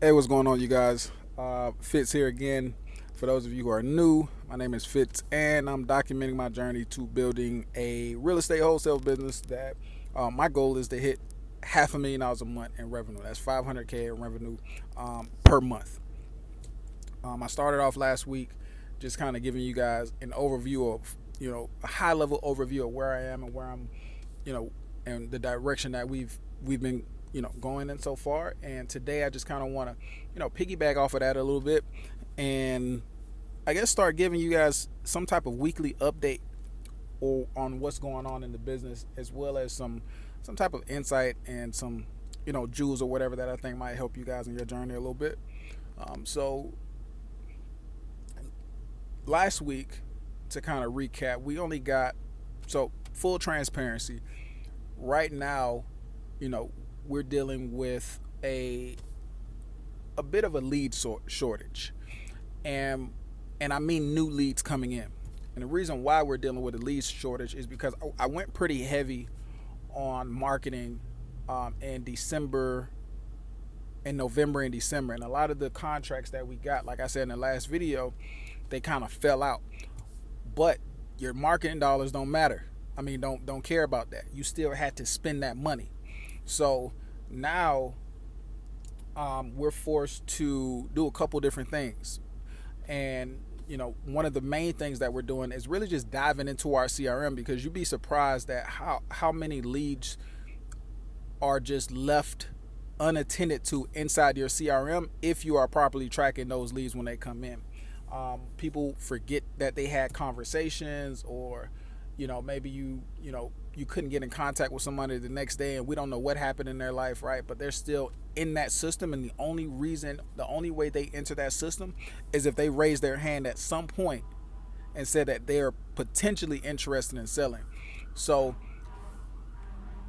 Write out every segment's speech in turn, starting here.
Hey, what's going on, you guys? Fitz here again. For those of you who are new, my name is Fitz, and I'm documenting my journey to building a real estate wholesale business that my goal is to hit $500,000 a month in revenue. That's 500K in revenue per month. I started off last week just kind of giving you guys an overview of, a high level overview of where I am and where I'm, you know, and the direction that we've been, going in so far. And today I just kind of want to, piggyback off of that a little bit, and I guess start giving you guys some type of weekly update or on what's going on in the business, as well as some type of insight and some, jewels or whatever that I think might help you guys in your journey a little bit. So last week, to kind of recap, we only got, so full transparency. Right now, you know, we're dealing with a bit of a shortage, and and I mean new leads coming in. And the reason why we're dealing with a lead shortage is because I went pretty heavy on marketing in December, in November and December, and a lot of the contracts that we got, like I said in the last video, they kind of fell out. But your marketing dollars don't matter. I mean, don't care about that. You still had to spend that money. So now we're forced to do a couple different things. And one of the main things that we're doing is really just diving into our CRM, because you'd be surprised at how many leads are just left unattended to inside your CRM if you are properly tracking those leads when they come in. People forget that they had conversations, or maybe you couldn't get in contact with somebody the next day, and we don't know what happened in their life, right? But they're still in that system, and the only way they enter that system is if they raise their hand at some point and said that they are potentially interested in selling. So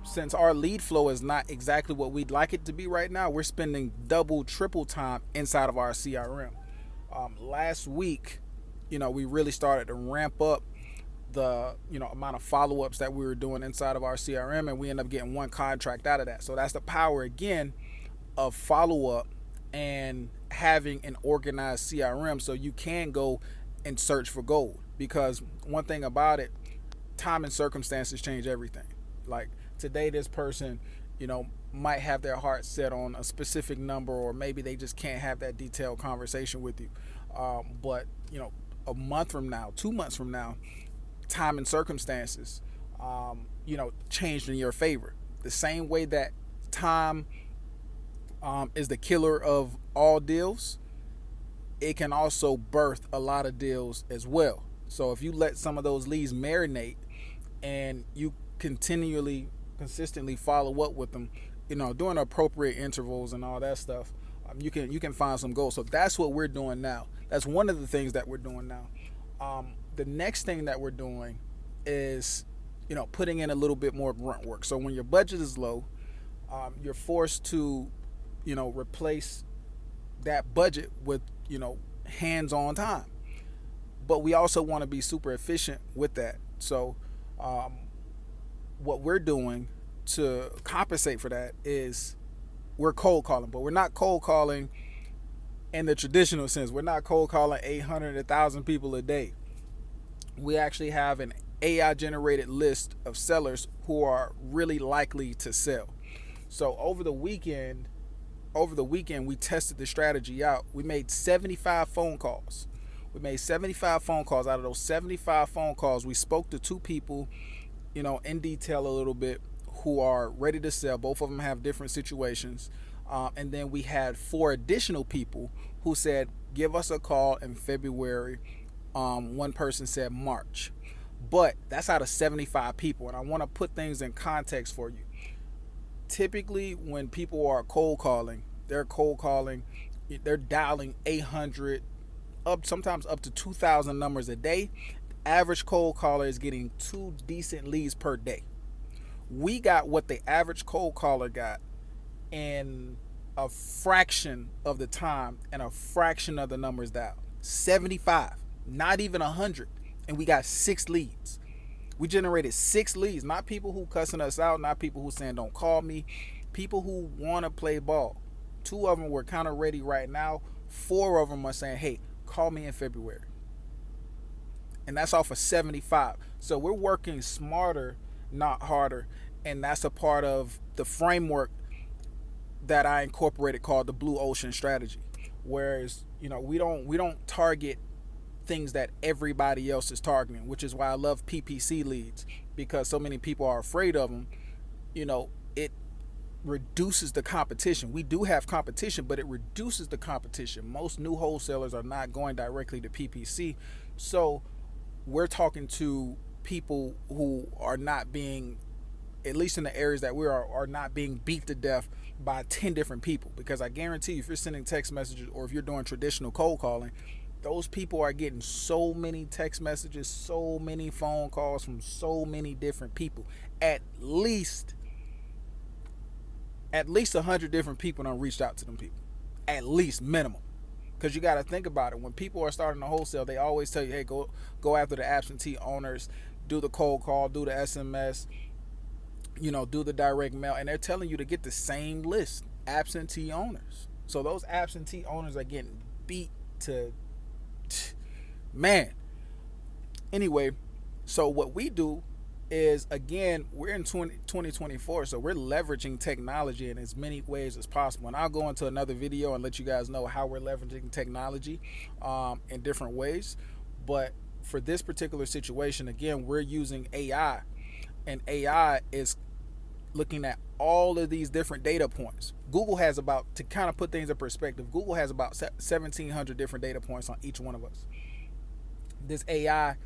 since our lead flow is not exactly what we'd like it to be right now, we're spending double, triple time inside of our CRM. Last week, we really started to ramp up the amount of follow-ups that we were doing inside of our CRM, and we ended up getting one contract out of that. So that's the power again of follow-up and having an organized CRM, so you can go and search for gold. Because one thing about it, time and circumstances change everything. Like today, this person, might have their heart set on a specific number, or maybe they just can't have that detailed conversation with you. But a month from now, 2 months from now, time and circumstances, changed in your favor. The same way that time is the killer of all deals, it can also birth a lot of deals as well. So if you let some of those leads marinate and you consistently follow up with them, during appropriate intervals and all that stuff, you can find some gold. So that's what we're doing now. That's one of the things that we're doing now. The next thing that we're doing is, putting in a little bit more grunt work. So when your budget is low, you're forced to, replace that budget with, hands-on time. But we also want to be super efficient with that. So what we're doing to compensate for that is we're cold calling, but we're not cold calling in the traditional sense. We're not cold calling 800, 1,000 people a day. We actually have an AI generated list of sellers who are really likely to sell. So over the weekend, we tested the strategy out. We made 75 phone calls. Out of those 75 phone calls, we spoke to two people, in detail a little bit, who are ready to sell. Both of them have different situations. And then we had four additional people who said, give us a call in February. One person said March. But that's out of 75 people. And I want to put things in context for you. Typically, when people are cold calling, they're dialing 800, sometimes up to 2,000 numbers a day. Average cold caller is getting 2 decent leads per day. We got what the average cold caller got in a fraction of the time and a fraction of the numbers dialed. 75, not even 100, and we got 6 leads. We generated 6 leads, not people who cussing us out, not people who saying don't call me, people who want to play ball. Two of them were kind of ready right now. Four of them are saying, hey, call me in February. And that's off of 75. So we're working smarter, not harder. And that's a part of the framework that I incorporated called the blue ocean strategy. Whereas, we don't target things that everybody else is targeting, which is why I love PPC leads, because so many people are afraid of them. It reduces the competition. We do have competition, but it reduces the competition. Most new wholesalers are not going directly to PPC. So we're talking to people who are not being, at least in the areas that we are not being beat to death by 10 different people. Because I guarantee you, if you're sending text messages or if you're doing traditional cold calling, those people are getting so many text messages, so many phone calls from so many different people. At least 100 different people done reached out to them people. At least minimum. Because you got to think about it. When people are starting to wholesale, they always tell you, hey, go after the absentee owners, do the cold call, do the SMS, do the direct mail. And they're telling you to get the same list, absentee owners. So those absentee owners are getting beat to, man. Anyway, so what we do is, again, we're in 2024, so we're leveraging technology in as many ways as possible. And I'll go into another video and let you guys know how we're leveraging technology in different ways. But for this particular situation, again, we're using AI, and AI is looking at all of these different data points. Google has about, to kind of put things in perspective, Google has about 1,700 different data points on each one of us. This AI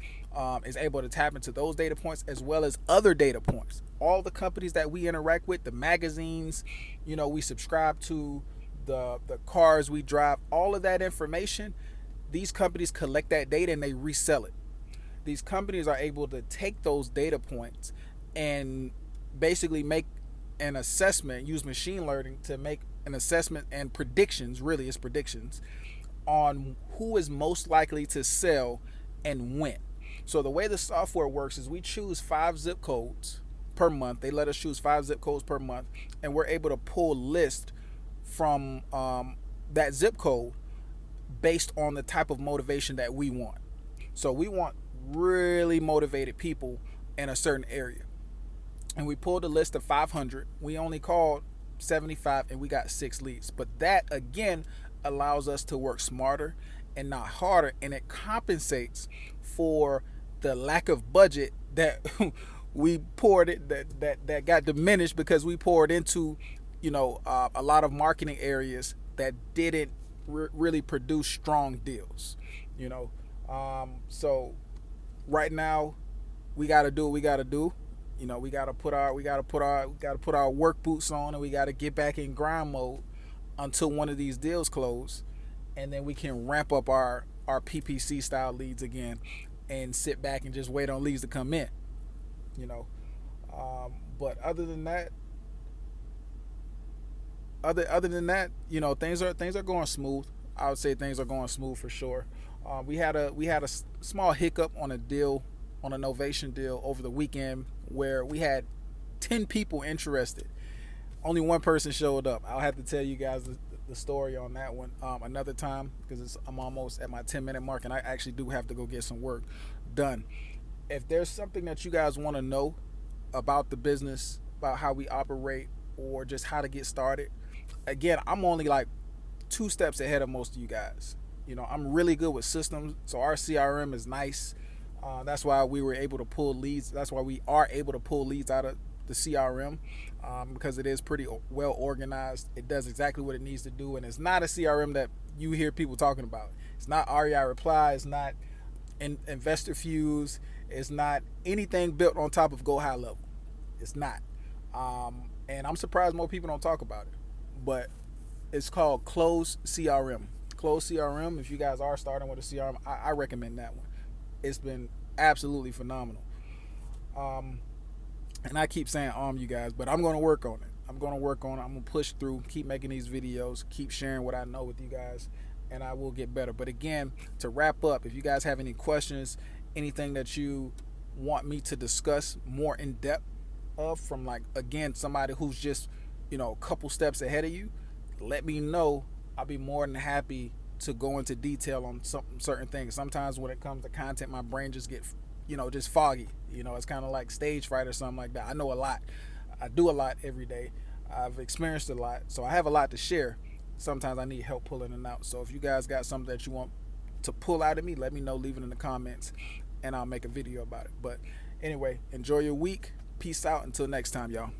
is able to tap into those data points as well as other data points. All the companies that we interact with, the magazines, we subscribe to, the cars we drive, all of that information, these companies collect that data and they resell it. These companies are able to take those data points and basically make an assessment, use machine learning to make an assessment and predictions, really it's predictions, on who is most likely to sell and when. So the way the software works is we choose 5 zip codes per month. They let us choose 5 zip codes per month, and we're able to pull list from that zip code based on the type of motivation that we want. So we want really motivated people in a certain area. And we pulled a list of 500. We only called 75 and we got 6 leads. But that, again, allows us to work smarter and not harder, and it compensates for the lack of budget that we poured it that got diminished because we poured into a lot of marketing areas that didn't really produce strong deals. So right now we got to do what we got to do. We got to put our work boots on, and we got to get back in grind mode until one of these deals close, and then we can ramp up our PPC style leads again and sit back and just wait on leads to come in. But other than that, things are going smooth. I would say things are going smooth for sure. We had a small hiccup on a deal, on a Novation deal over the weekend, where we had 10 people interested. Only one person showed up. I'll have to tell you guys the story on that one another time, because I'm almost at my 10-minute mark and I actually do have to go get some work done. If there's something that you guys want to know about the business, about how we operate, or just how to get started, again, I'm only like 2 steps ahead of most of you guys. I'm really good with systems, so our CRM is nice. That's why we were able to pull leads. That's why we are able to pull leads out of the CRM, because it is pretty well organized. It does exactly what it needs to do, and it's not a CRM that you hear people talking about. It's not REI Reply. It's not Investor Fuse. It's not anything built on top of Go High Level. It's not. And I'm surprised more people don't talk about it. But it's called Close CRM. Close CRM. If you guys are starting with a CRM, I recommend that one. It's been absolutely phenomenal. And I keep saying you guys, but I'm going to work on it. I'm going to push through, keep making these videos, keep sharing what I know with you guys, and I will get better. But again, to wrap up, if you guys have any questions, anything that you want me to discuss more in depth of, from, like, again, somebody who's just, a couple steps ahead of you, let me know. I'll be more than happy to go into detail on some certain things. Sometimes when it comes to content, my brain just get, just foggy. It's kind of like stage fright or something like that. I know a lot. I do a lot every day. I've experienced a lot, so I have a lot to share. Sometimes I need help pulling it out. So if you guys got something that you want to pull out of me, let me know. Leave it in the comments, and I'll make a video about it. But anyway, enjoy your week. Peace out. Until next time, y'all.